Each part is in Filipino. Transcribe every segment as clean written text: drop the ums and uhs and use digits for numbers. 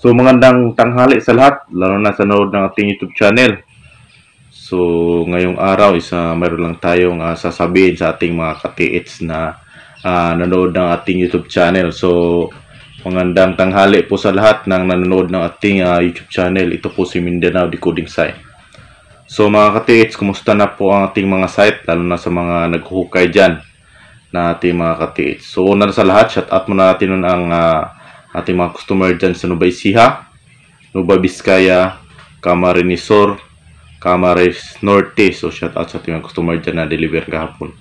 So magandang tanghali sa lahat, lalo na sa nanood ng ating YouTube channel. So ngayong araw mayroon lang tayong sasabihin sa ating mga ka-TH na nanood ng ating YouTube channel. So magandang tanghali po sa lahat ng nanonood ng ating YouTube channel. Ito po si Mindanao Decoding Site. So mga ka-TH, kumusta na po ang ating mga site, lalo na sa mga naghuhukay dyan na ating mga ka-TH. So una sa lahat, shout out muna natin nun ang ating mga customer dyan sa Nueva Ecija, Nueva Vizcaya, Camarines Sur, Camarines Norte. So shout out sa ating mga customer dyan na deliver kahapon.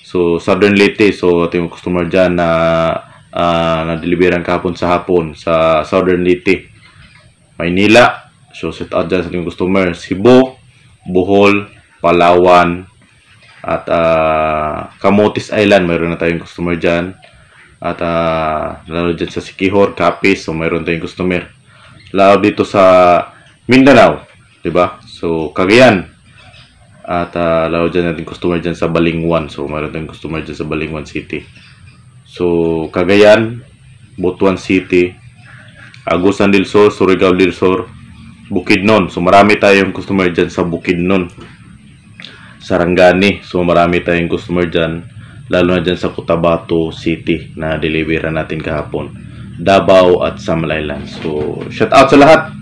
So Southern Leyte, so ating mga customer dyan na na-deliveran kahapon sa hapon sa Southern Leyte. Maynila, so shout out dyan sa ating customer. Cebu, Bohol, Palawan, at Camotes Island, mayroon na tayong customer dyan. At lalo dyan sa Siquijor, Capiz, so mayroon tayong customer. Lalo dito sa Mindanao, diba? So Cagayan. At lalo dyan natin customer dyan sa Balingwan, so mayroon tayong customer dyan sa Balingwan City. So Cagayan, Butuan City, Agusan del Sur, Surigao del Sur, Bukidnon. So marami tayong customer dyan sa Bukidnon. Sarangani, so marami tayong customer dyan, lalo na dyan sa Cotabato City na deliveran natin kahapon, Davao at Samalaylan. So shout out sa lahat.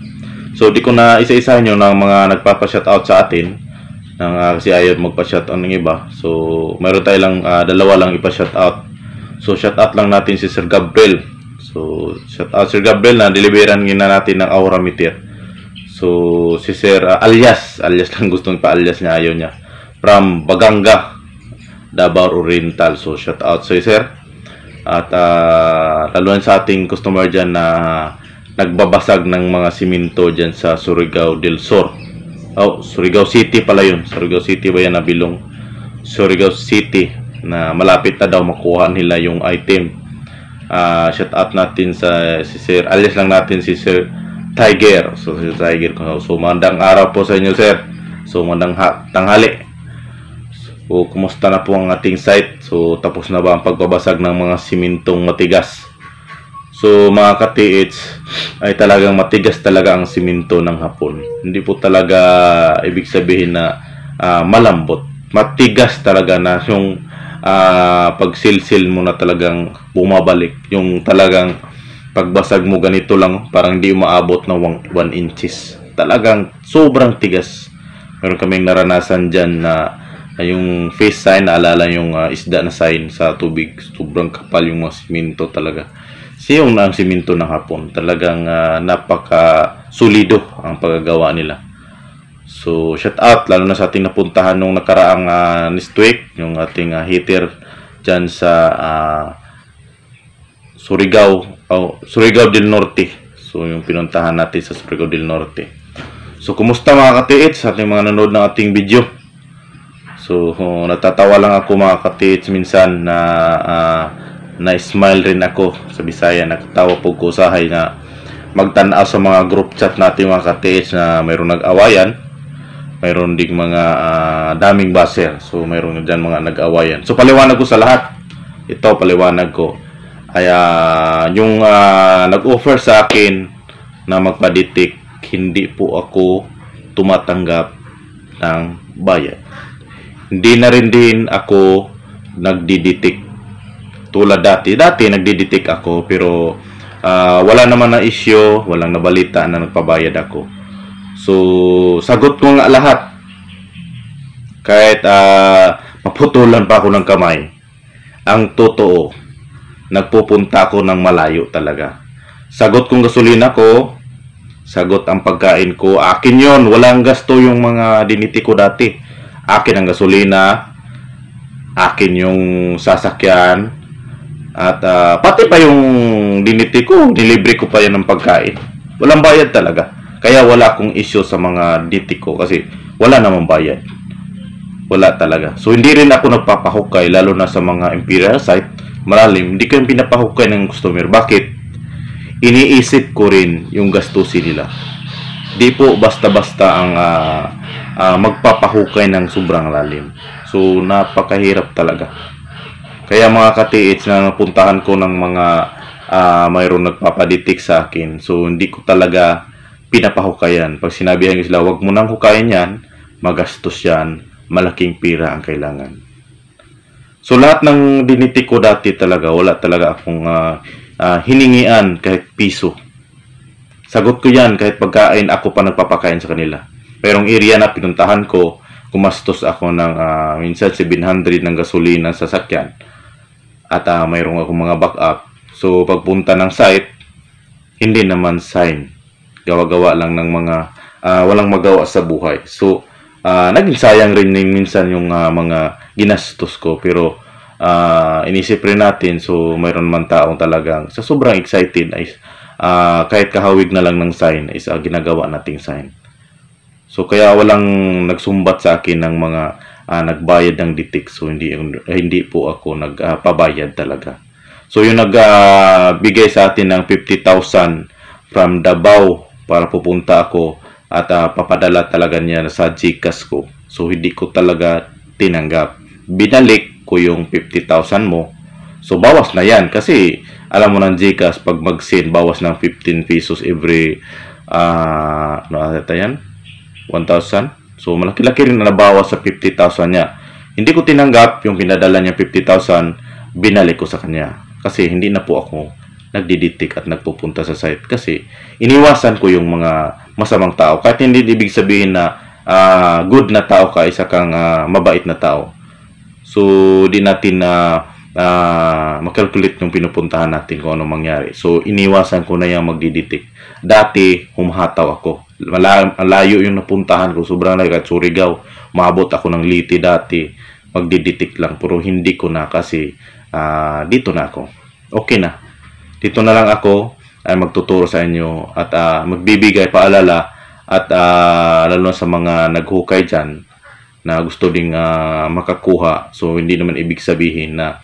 So di ko na isa-isahin yung mga nagpapa-shout out sa atin kasi ayaw magpa-shout out ng iba. So mayroon tayo lang dalawa lang ipa-shout out. So shout out lang natin si Sir Gabriel. So shout out Sir Gabriel na deliveran na natin ng Aura Meter. So si Sir alias lang gustong pa-alias niya, ayaw niya, from Baganga, Davao Oriental. So shout out sa sir. At lalo sa ating customer dyan na nagbabasag ng mga simento dyan sa Surigao del Sur. Surigao City pala yun. Surigao City ba yan, nabilong Surigao City, na malapit na daw makuha nila yung item. Shout out natin sa si sir, alias lang natin si Sir Tiger. So si Tiger, so magandang araw po sa inyo sir. So magandang tanghali. So, kumusta na po ang ating site? So, tapos na ba ang pagbabasag ng mga simintong matigas? So, mga ka-TH, ay talagang matigas talaga ang siminto ng hapon. Hindi po talaga ibig sabihin na malambot. Matigas talaga na yung pagsilsil mo na talagang bumabalik. Yung talagang pagbasag mo ganito lang, parang hindi umaabot ng 1 inches. Talagang sobrang tigas. Meron kaming naranasan dyan na yung face sign, naalala yung isda na sign sa tubig. Sobrang kapal yung mga siminto talaga. Siyong na ang siminto ng hapon. Talagang napaka solido ang paggagawa nila. So shout out lalo na sa ating napuntahan nung nakaraang next week, yung ating heater dyan sa Surigao del Norte. So yung pinuntahan natin sa Surigao del Norte. So kumusta mga ka-TH sa ating mga nanood ng ating video? So natatawa lang ako mga ka-TH minsan na na-smile rin ako sa Bisaya. Nakatawa po ko usahay na magtanaw sa mga group chat natin mga ka-TH na mayroong nag-awayan, mayroon ding mga daming baser. So mayroon dyan mga nag-awayan. So paliwanag ko sa lahat. Ito paliwanag ko ay yung nag-offer sa akin na magpa-detect, hindi po ako tumatanggap ng bayad. Hindi na rin din ako nagdi-detect tulad dati. Dati nagdi-detect ako pero wala naman na issue, walang nabalita na nagpabayad ako. So sagot ko nga lahat. Kahit maputulan pa ako ng kamay. Ang totoo, nagpupunta ako ng malayo talaga. Sagot kong gasolina ko, sagot ang pagkain ko. Akin yon, walang gasto yung mga diniti ko dati. Akin ang gasolina, akin yung sasakyan, at pati pa yung diniti ko, nilibre ko pa yan ng pagkain. Walang bayad talaga. Kaya wala akong issue sa mga diniti ko kasi wala namang bayad. Wala talaga. So hindi rin ako nagpapahukay, lalo na sa mga imperial site, malalim. Hindi ko yung pinapahukay ng customer. Bakit? Iniisip ko rin yung gastusin nila. Di po basta-basta ang magpapahukay ng sobrang lalim. So napakahirap talaga. Kaya mga ka-TH na napuntahan ko ng mga mayroong nagpapadetect sa akin. So, hindi ko talaga pinapahukayan. Pag sinabihan ko sila, wag mo nang hukayan yan, magastos yan, malaking pira ang kailangan. So, lahat ng dinitik ko dati talaga, wala talaga akong hiningian kahit piso. Sagot ko yan kahit pagkain, ako pa nagpapakain sa kanila. Pero ang area na pinuntahan ko, kumastos ako ng minsan 700 ng gasolina sa sakyan. At mayroong akong mga backup. So, pagpunta ng site, hindi naman sign. Gawa-gawa lang ng mga walang magawa sa buhay. So, naging sayang rin minsan yung mga ginastos ko. Pero, inisip rin natin, so mayroon man taong talagang sa sobrang excited ay kahit kahawig na lang ng sign is ginagawa nating sign. So kaya walang nagsumbat sa akin ng mga nagbayad ng detect. So hindi po ako nagpabayad talaga. So yung nagbigay sa atin ng 50,000 from Davao para pupunta ako at papadala talaga niya sa GCash ko. So hindi ko talaga tinanggap. Binalik ko yung 50,000 mo. So bawas na yan kasi alam mo ng GCash pag mag-send bawas ng 15 pesos every ano ata yan? 1,000. So malaki-laki rin na nabawas sa 50,000 niya. Hindi ko tinanggap yung pinadala niya 50,000, binalik ko sa kanya. Kasi hindi na po ako nagdiditik at nagpupunta sa site. Kasi iniwasan ko yung mga masamang tao. Kahit hindi ibig sabihin na good na tao ka, isa kang mabait na tao. So di natin makalculate yung pinupuntahan natin kung ano mangyari. So iniwasan ko na yung magdiditik. Dati humahataw ako. Malayo yung napuntahan ko. Sobrang layo. At Surigao, maabot ako ng Liti dati. Magdiditik lang. Pero hindi ko na kasi dito na ako. Okay na. Dito na lang ako ay magtuturo sa inyo at magbibigay paalala at lalo sa mga naghukay dyan na gusto ding makakuha. So hindi naman ibig sabihin na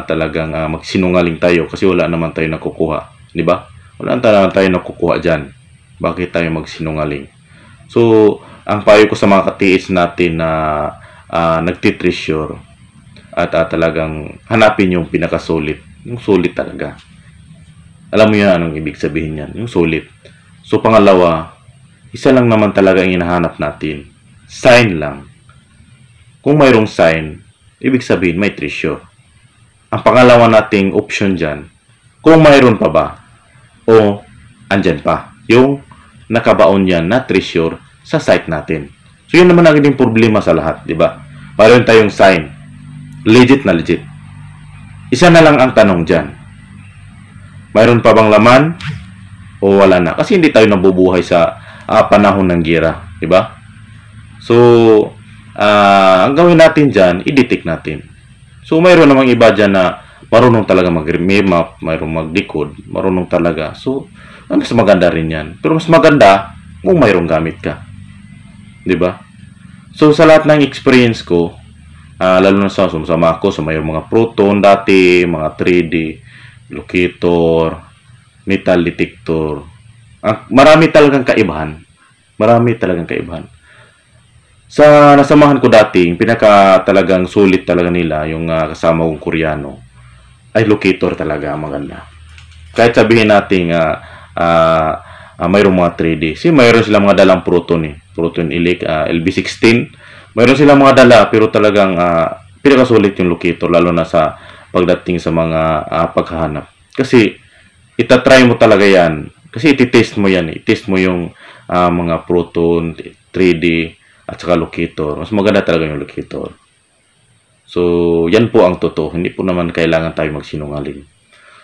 talagang magsinungaling tayo kasi wala naman tayo nakukuha. Di ba? Wala naman tayo nakukuha dyan. Bakit tayo magsinungaling? So, ang payo ko sa mga katiis natin na nagtitreasure at talagang hanapin yung pinakasulit. Yung sulit talaga. Alam mo yan anong ibig sabihin yan? Yung sulit. So, pangalawa, isa lang naman talaga ang hinahanap natin. Sign lang. Kung mayroong sign, ibig sabihin may treasure. Ang pangalawa nating option dyan, kung mayroon pa ba o andyan pa yung nakabaon yan na treasure sa site natin. So, yun naman ang naging problema sa lahat, di ba? Mayroon tayong sign. Legit na legit. Isa na lang ang tanong dyan. Mayroon pa bang laman o wala na? Kasi hindi tayo nabubuhay sa panahon ng gira, di ba? So, ang gawin natin dyan, i-detect natin. So, mayroon namang iba dyan na marunong talaga mag-remap, mayroong maglikod, marunong talaga. So, mas maganda rin yan. Pero mas maganda kung mayroong gamit ka. Di ba? So, sa lahat ng experience ko, lalo na sa sumasama ako sa mayroong mga proton dati, mga 3D, locator, metal detector. Marami talagang kaibahan. Marami talagang kaibahan. Sa nasamahan ko dati, yung pinaka talagang sulit talaga nila, yung kasama kong Koreano, ay locator talaga maganda. Kahit sabihin natin mayroong mga 3D. Mayroon silang mga dalang proton Proton Elec, LB16. Mayroon silang mga dala, pero talagang pinakasulit yung locator, lalo na sa pagdating sa mga paghahanap. Kasi, itatry mo talaga yan. Kasi ititest mo yan. Itest mo yung mga proton, 3D, at saka locator. Mas maganda talaga yung locator. So, yan po ang totoo. Hindi po naman kailangan tayo magsinungaling.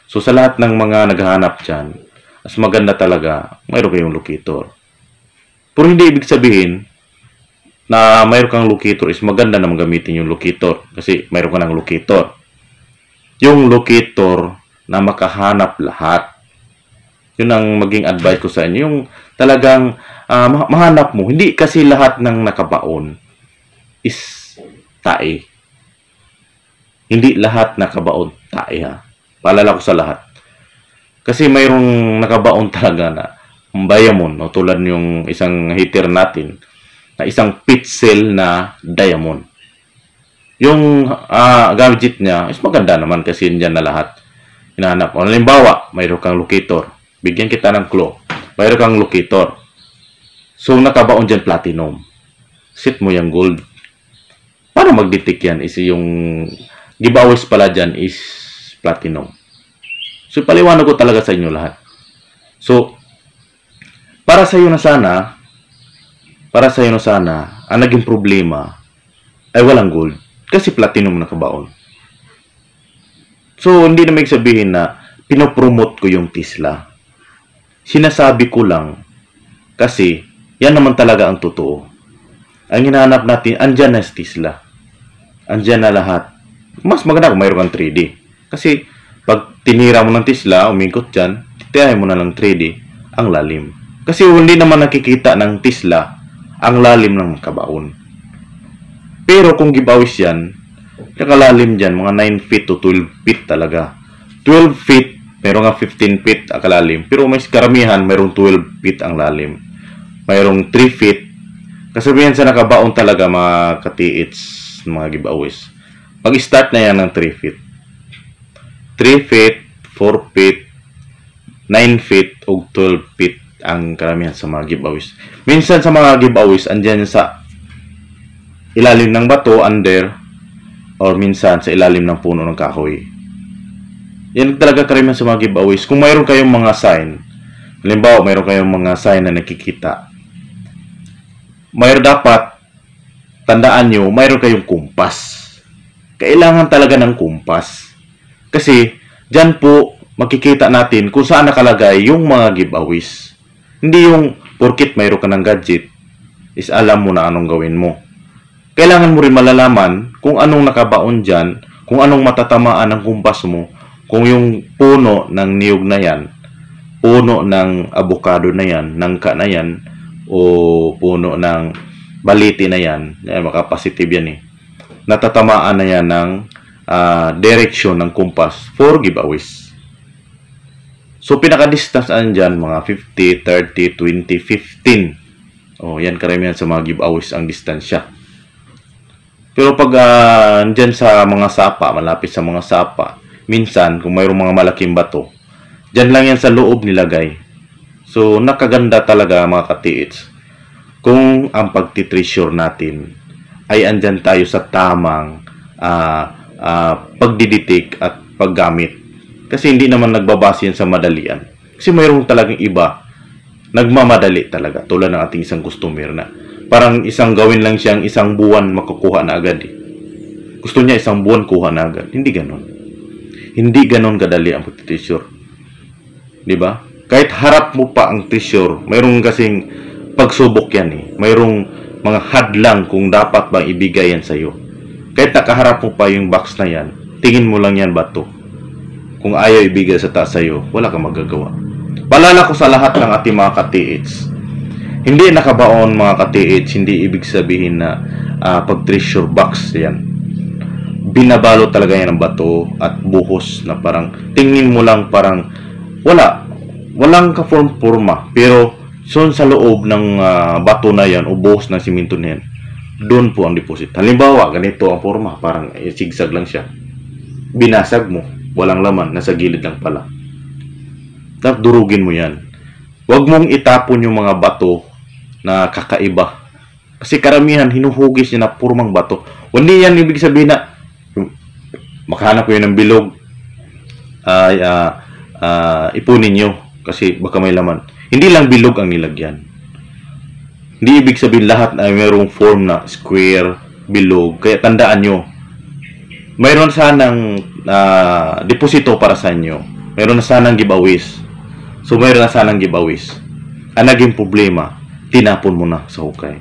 So, sa lahat ng mga naghahanap dyan, mas maganda talaga, mayroon kayong locator. Pero hindi ibig sabihin na mayroon kang locator is maganda na gamitin yung locator. Kasi mayroon ka ng locator. Yung locator na makahanap lahat. Yun ang maging advice ko sa inyo. Yung talagang mahanap mo. Hindi kasi lahat ng nakabaon is tae. Hindi lahat nakabaon tae ha. Paalala ko sa lahat. Kasi mayroong nakabaon talaga na diamond. No? Tulad yung isang heater natin na isang pixel na diamond. Yung gadget niya is maganda naman kasi yan na lahat. hinahanap. O, halimbawa, mayroon kang locator. Bigyan kita ng clue. Mayroon kang locator. So, nakabaon dyan platinum. Set mo yung gold. Para mag-detect yan is yung giveaways pala dyan is platinum. So, paliwanag ko talaga sa inyo lahat. So, para sa iyo na sana, ang naging problema ay walang gold. Kasi platinum nakabaon. So, hindi na may sabihin na pinopromote ko yung Tesla. Sinasabi ko lang kasi yan naman talaga ang totoo. Ang hinahanap natin, andyan na si Tesla. Andyan na lahat. Mas maganda kung mayroon kang 3D. Kasi pag tinira mo ng Tesla, umikot dyan, titiyahin mo na lang 3D, ang lalim. Kasi hindi naman nakikita ng Tesla ang lalim ng kabaon. Pero kung giveaways yan, nakalalim dyan, mga 9 feet to 12 feet talaga. 12 feet, meron nga 15 feet ang kalalim. Pero may karamihan, mayroong 12 feet ang lalim. Mayroong 3 feet. Kasabihan sa nakabaon talaga mga katiits, mga giveaways. Pag-start na yan ng 3 feet. 3 feet, 4 feet, 9 feet, o 12 feet ang karamihan sa mga giveaways. Minsan sa mga giveaways, andyan sa ilalim ng bato, under, or minsan sa ilalim ng puno ng kahoy. Yan talaga karamihan sa mga giveaways. Kung mayroon kayong mga sign, halimbawa, mayroon kayong mga sign na nakikita, mayroon dapat, tandaan nyo, mayroon kayong kumpas. Kailangan talaga ng kumpas. Kasi, dyan po, makikita natin kung saan nakalagay yung mga giveaways. Hindi yung, porkit mayroon ka ng gadget, is alam mo na anong gawin mo. Kailangan mo rin malalaman kung anong nakabaon dyan, kung anong matatamaan ng kumpas mo, kung yung puno ng niyog na yan, puno ng avocado na yan, nangka na yan, o puno ng baliti na yan, makapositive yan eh, natatamaan na yan ng direksyon ng kumpas for giveaways. So, pinaka-distance dyan, mga 50, 30, 20, 15. O, yan karamihan sa mga giveaways ang distansya. Pero pag dyan sa mga sapa, malapit sa mga sapa, minsan, kung mayroong mga malaking bato, dyan lang yan sa loob nilagay. So, nakaganda talaga mga katiits. Kung ang pagtitreasure natin ay andyan tayo sa tamang pagdiditik at paggamit. Kasi hindi naman nagbabase yan sa madalian. Kasi mayroong talagang iba, nagmamadali talaga. Tulad ng ating isang customer na parang isang gawin lang siyang isang buwan makukuha na agad eh. Gusto niya isang buwan kuha na agad. Hindi ganon. Hindi ganon kadali ang pagtitreasure. Diba? Kahit harap mo pa ang treasure, mayroong kasing pagsubok yan eh. Mayroong mga hadlang kung dapat bang ibigay yan sa'yo. Kahit nakaharap mo pa yung box na yan, tingin mo lang yan bato. Kung ayaw ibigay sa taas sa'yo, wala kang magagawa. Paalala ko sa lahat ng ating mga katiits. Hindi nakabaon mga katiits, hindi ibig sabihin na pag-treasure box yan. Binabalo talaga yan ng bato at buhos na parang, tingin mo lang parang, walang ka-forma. Pero, sa loob ng bato na yan o buhos ng simento na yan, doon po ang deposit. Halimbawa, ganito ang forma, parang zigzag lang siya. Binasag mo, walang laman, nasa gilid lang pala. Dapat durugin mo yan. Huwag mong itapon yung mga bato na kakaiba. Kasi karamihan, hinuhugis niya na purmang bato. Hindi yan ibig sabihin na makahanap ko yun ng bilog, ipunin nyo kasi baka may laman. Hindi lang bilog ang nilagyan. Hindi ibig sabihin lahat ay mayroong form na square, bilog. Kaya tandaan nyo, mayroon sanang deposito para sa inyo. Mayroon na sanang giveaways. So mayroon na sanang giveaways. Ang naging problema, tinapon mo na sa hukay.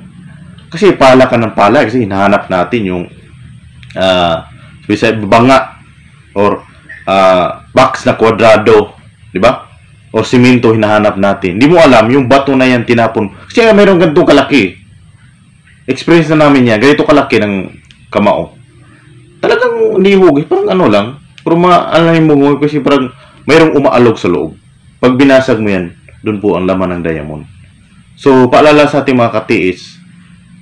Kasi pala ka ng pala kasi hinahanap natin yung banga or box na kwadrado, di ba? O simento hinahanap natin. Hindi mo alam yung bato na yan tinapon. Kasi mayroong ganito kalaki. Experience na namin yan. Ganito kalaki ng kamao. Talagang hindi hugis. Parang ano lang. Pero alam mo kasi parang mayroong umaalog sa loob. Pag binasag mo yan, doon po ang laman ng diamond. So, paalala sa ating mga katiis,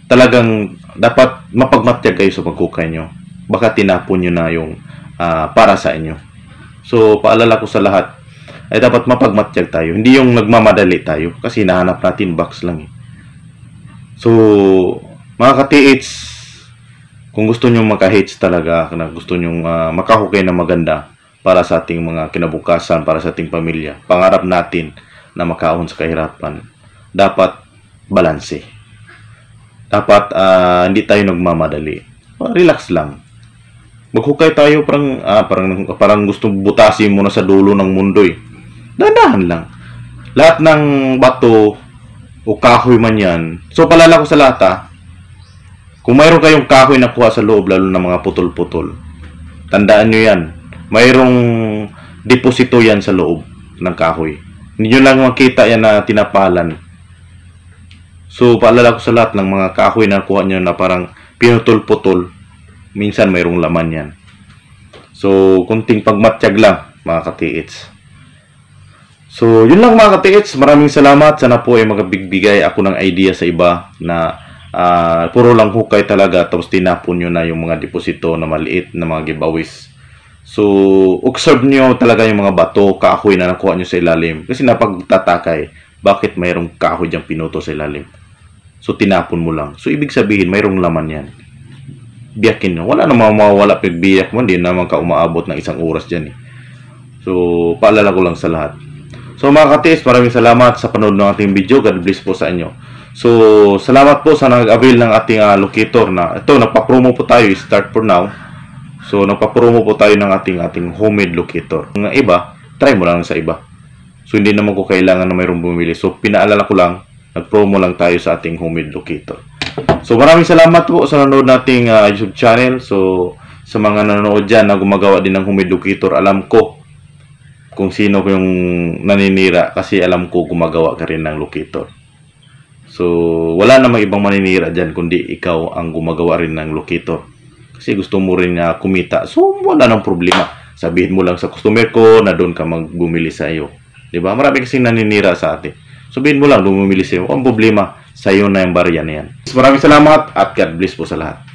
talagang dapat mapagmatyag kayo sa pagkukay nyo. Baka tinapon nyo na yung para sa inyo. So, paalala ko sa lahat, ay dapat mapagmatyag tayo. Hindi yung nagmamadali tayo kasi nahanap natin box lang eh. So, mga ka-TH, kung gusto nyo maka-HH talaga, na gusto nyo makahukay na maganda para sa ating mga kinabukasan, para sa ating pamilya, pangarap natin na makaahon sa kahirapan, dapat balanse. Dapat hindi tayo nagmamadali. Relax lang. Maghukay tayo parang gusto butasin mo na sa dulo ng mundo eh. Dandahan lang. Lahat ng bato o kahoy man yan. So palala ko sa lahat kung mayroon kayong kahoy na kuha sa loob, lalo na mga putol-putol, tandaan nyo yan. Mayroong deposito yan sa loob ng kahoy. Hindi nyo lang makita yan na tinapalan. So paalala ko sa lahat ng mga kahoy na kuha nyo na parang pinutol-putol, minsan mayroong laman yan. So kunting pagmatsyag lang mga ka-TH. So yun lang mga ka-TH. Maraming salamat. Sana po ay magabigbigay ako ng idea sa iba na puro lang hukay talaga tapos tinapon nyo na yung mga deposito na maliit na mga giveaways. So observe nyo talaga yung mga bato, kahoy na nakuha nyo sa ilalim. Kasi napagtatakay, bakit mayroong kahoy diyang pinuto sa ilalim? So tinapon mo lang. So ibig sabihin mayroong laman yan. Biyakin nyo. Wala namang mawawala pagbiyak mo. Hindi naman ka umaabot ng 1 oras dyan eh. So paalala ko lang sa lahat. So mga ka-TH, maraming salamat sa panood ng ating video. God bless po sa inyo. So salamat po sa nag-avail ng ating locator na ito, nagpa-promo po tayo, start for now. So nagpa-promo po tayo ng ating homemade locator. Mga iba, try mo lang sa iba. So hindi naman ko kailangan na mayroong bumili. So pinaalala ko lang, nag-promo lang tayo sa ating homemade locator. So maraming salamat po sa nanonood nating YouTube channel. So sa mga nanonood dyan na gumagawa din ng homemade locator, alam ko kung sino yung naninira kasi alam ko gumagawa ka rin ng locator. So wala namang ibang maninira dyan kundi ikaw ang gumagawa rin ng locator. Kasi gusto mo rin kumita. So wala nang problema. Sabihin mo lang sa customer ko na doon ka magbumili sa iyo. Diba? Marami kasing naninira sa atin. Sabihin mo lang, bumili sa iyo. Ang problema, sa iyo na yung barya na yan. Maraming salamat at God bless po sa lahat.